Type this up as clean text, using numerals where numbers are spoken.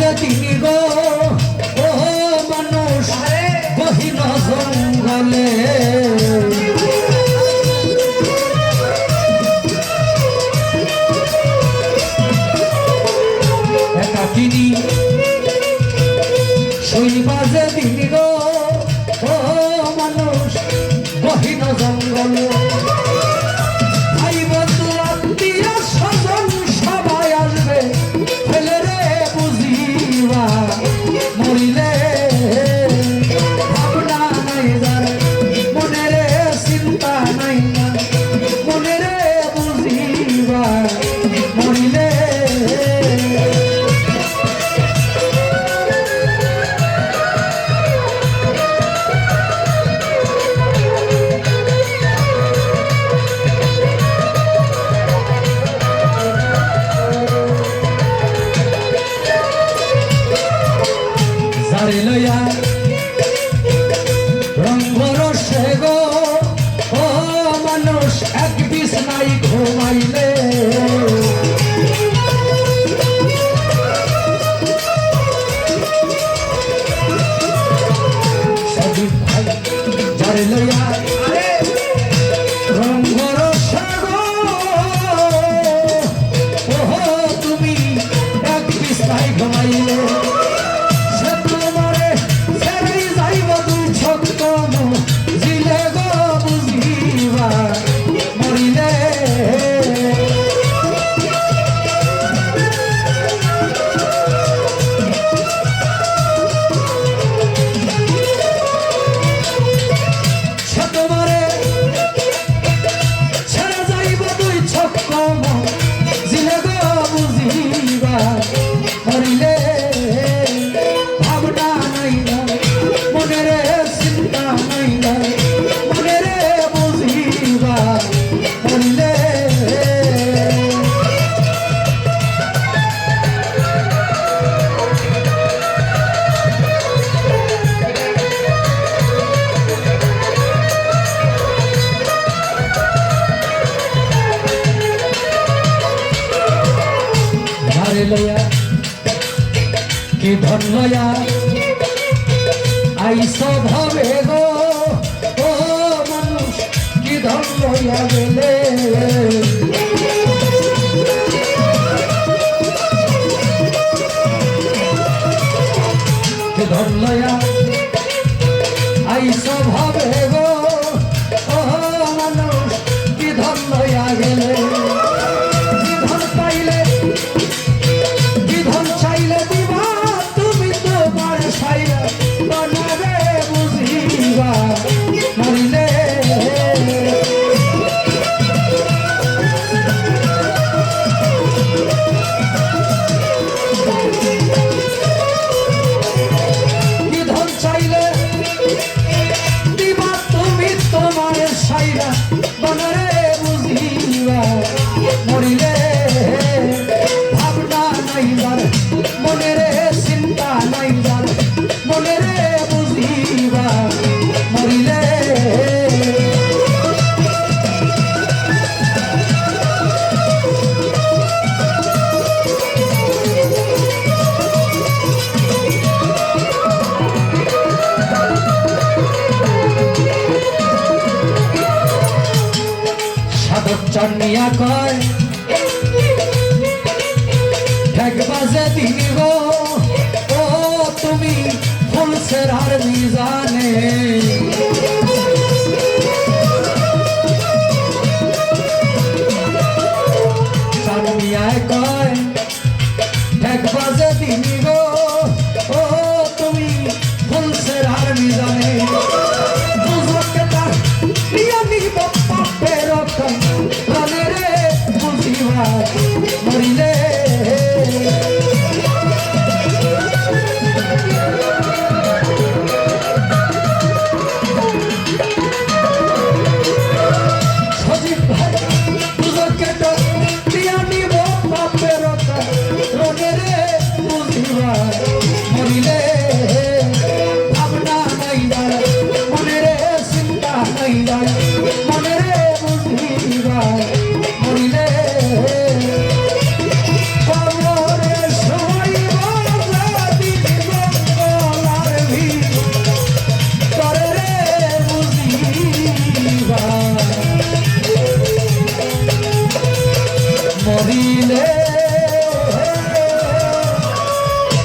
বাজে তিনি গো ও মানুষ গহীন জঙ্গলে একাকিনী সই বাজে তিনি গো ও মানুষ গহীন জঙ্গলে মরিলে ভাবনা নাই যার মনে রে চিন্তা নাই মনে রে বুঝিবা মরিলে লয়া রঙ্গরসে গো ও মানুষ এক বিছনায় ঘুমাইলে সজীব ভাই যারে লয়া রঙ্গরসে গো ও তুমি এক বিছনায় ঘুমাইলে লয়া কি ধন লয়া আইস ভাবে গো ও মানুষ কি ধন লয়া গেলে কি ধন লয়া আইস ভাবে গো ও মানুষ কি ধন লয়া গেলে মরিলে ভাবনা নাই যার মনে রে চিন্তা নাই যার মনে রে বুঝিবা মরিলে সাধক চান্নিয়া কয় ঠেক বাজে তিনি গো ও তুমি ফুলসের আর মিজানে চান্নিয়ায় কয় ঠেক বাজে তিনি গো ও তুমি ফুলসের আর মিজানে বুঝকে তার প্রিয় নিব পাপের প্রাণে রে বুঝিবা মরিলে সজীব ভাই বুঝকে তো প্রিয় নিব পাপের প্রাণে রে বুঝিবা